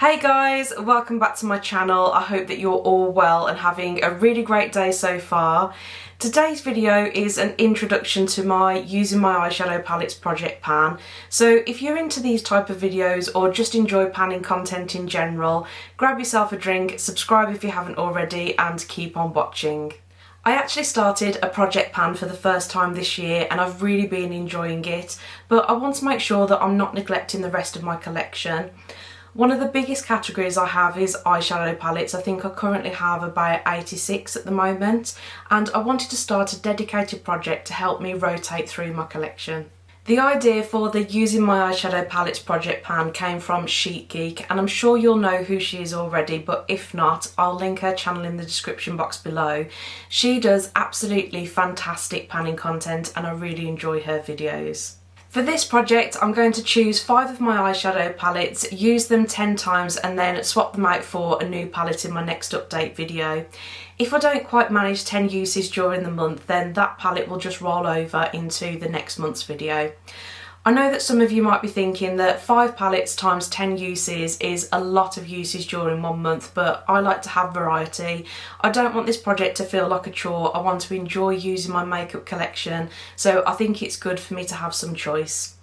Hey guys, welcome back to my channel. I hope that you're all well and having a really great day so far. Today's video is an introduction to my using my eyeshadow palettes project pan. So if you're into these type of videos or just enjoy panning content in general, grab yourself a drink, subscribe if you haven't already, and keep on watching. I actually started a project pan for the first time this year and I've really been enjoying it, but I want to make sure that I'm not neglecting the rest of my collection. One of the biggest categories I have is eyeshadow palettes. I think I currently have about 86 at the moment, and I wanted to start a dedicated project to help me rotate through my collection. The idea for the Using My Eyeshadow Palettes project pan came from Geek, and I'm sure you'll know who she is already, but if not, I'll link her channel in the description box below. She does absolutely fantastic panning content and I really enjoy her videos. For this project, I'm going to choose 5 of my eyeshadow palettes, use them 10 times and then swap them out for a new palette in my next update video. If I don't quite manage 10 uses during the month, then that palette will just roll over into the next month's video. I know that some of you might be thinking that 5 palettes times 10 uses is a lot of uses during 1 month, but I like to have variety. I don't want this project to feel like a chore. I want to enjoy using my makeup collection, so I think it's good for me to have some choice.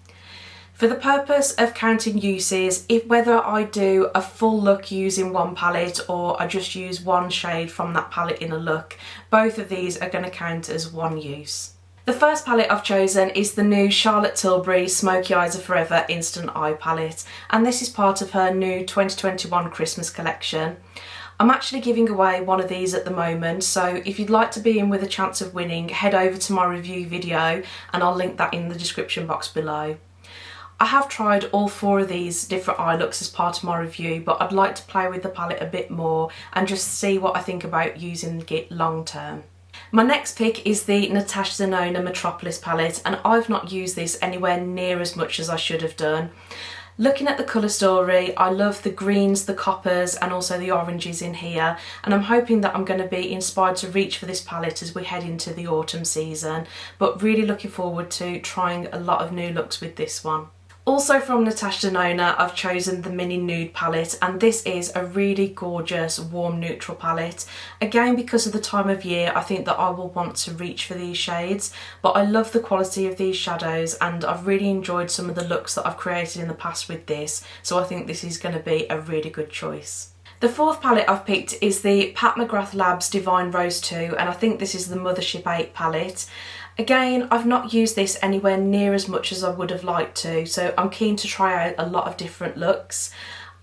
For the purpose of counting uses, whether I do a full look using one palette or I just use one shade from that palette in a look, both of these are going to count as one use. The first palette I've chosen is the new Charlotte Tilbury Smokey Eyes Are Forever Instant Eye Palette, and this is part of her new 2021 Christmas collection. I'm actually giving away one of these at the moment, so if you'd like to be in with a chance of winning, head over to my review video and I'll link that in the description box below. I have tried all 4 of these different eye looks as part of my review, but I'd like to play with the palette a bit more and just see what I think about using it long term. My next pick is the Natasha Denona Metropolis palette, and I've not used this anywhere near as much as I should have done. Looking at the colour story, I love the greens, the coppers and also the oranges in here, and I'm hoping that I'm going to be inspired to reach for this palette as we head into the autumn season, but really looking forward to trying a lot of new looks with this one. Also from Natasha Denona, I've chosen the Mini Nude palette, and this is a really gorgeous warm neutral palette. Again, because of the time of year, I think that I will want to reach for these shades, but I love the quality of these shadows and I've really enjoyed some of the looks that I've created in the past with this, so I think this is going to be a really good choice. The 4th palette I've picked is the Pat McGrath Labs Divine Rose 2, and I think this is the Mothership VIII palette. Again, I've not used this anywhere near as much as I would have liked to, so I'm keen to try out a lot of different looks.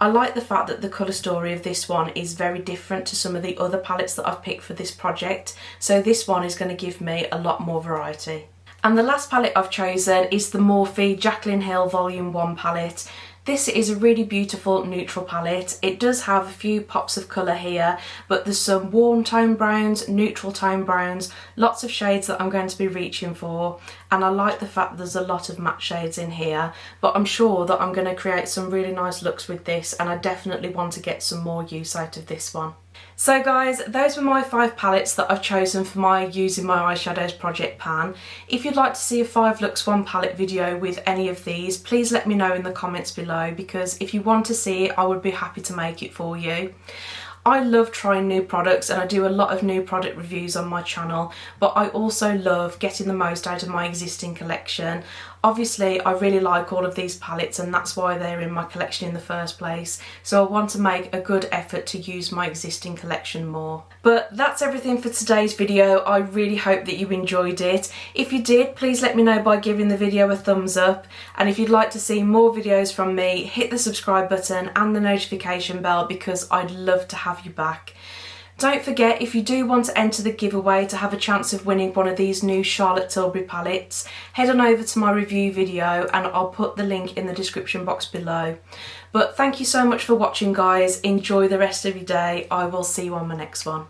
I like the fact that the colour story of this one is very different to some of the other palettes that I've picked for this project, so this one is going to give me a lot more variety. And the last palette I've chosen is the Morphe Jaclyn Hill Volume 1 palette. This is a really beautiful neutral palette. It does have a few pops of colour here, but there's some warm tone browns, neutral tone browns, lots of shades that I'm going to be reaching for, and I like the fact that there's a lot of matte shades in here, but I'm sure that I'm going to create some really nice looks with this, and I definitely want to get some more use out of this one. So guys, those were my 5 palettes that I've chosen for my Using My Eyeshadows project pan. If you'd like to see a 5 looks 1 palette video with any of these, please let me know in the comments below, because if you want to see it, I would be happy to make it for you. I love trying new products and I do a lot of new product reviews on my channel, but I also love getting the most out of my existing collection. Obviously, I really like all of these palettes and that's why they're in my collection in the first place, so I want to make a good effort to use my existing collection more. But that's everything for today's video. I really hope that you enjoyed it. If you did, please let me know by giving the video a thumbs up, and if you'd like to see more videos from me, hit the subscribe button and the notification bell, because I'd love to have you back. Don't forget, if you do want to enter the giveaway to have a chance of winning one of these new Charlotte Tilbury palettes, head on over to my review video and I'll put the link in the description box below. But thank you so much for watching guys, enjoy the rest of your day, I will see you on my next one.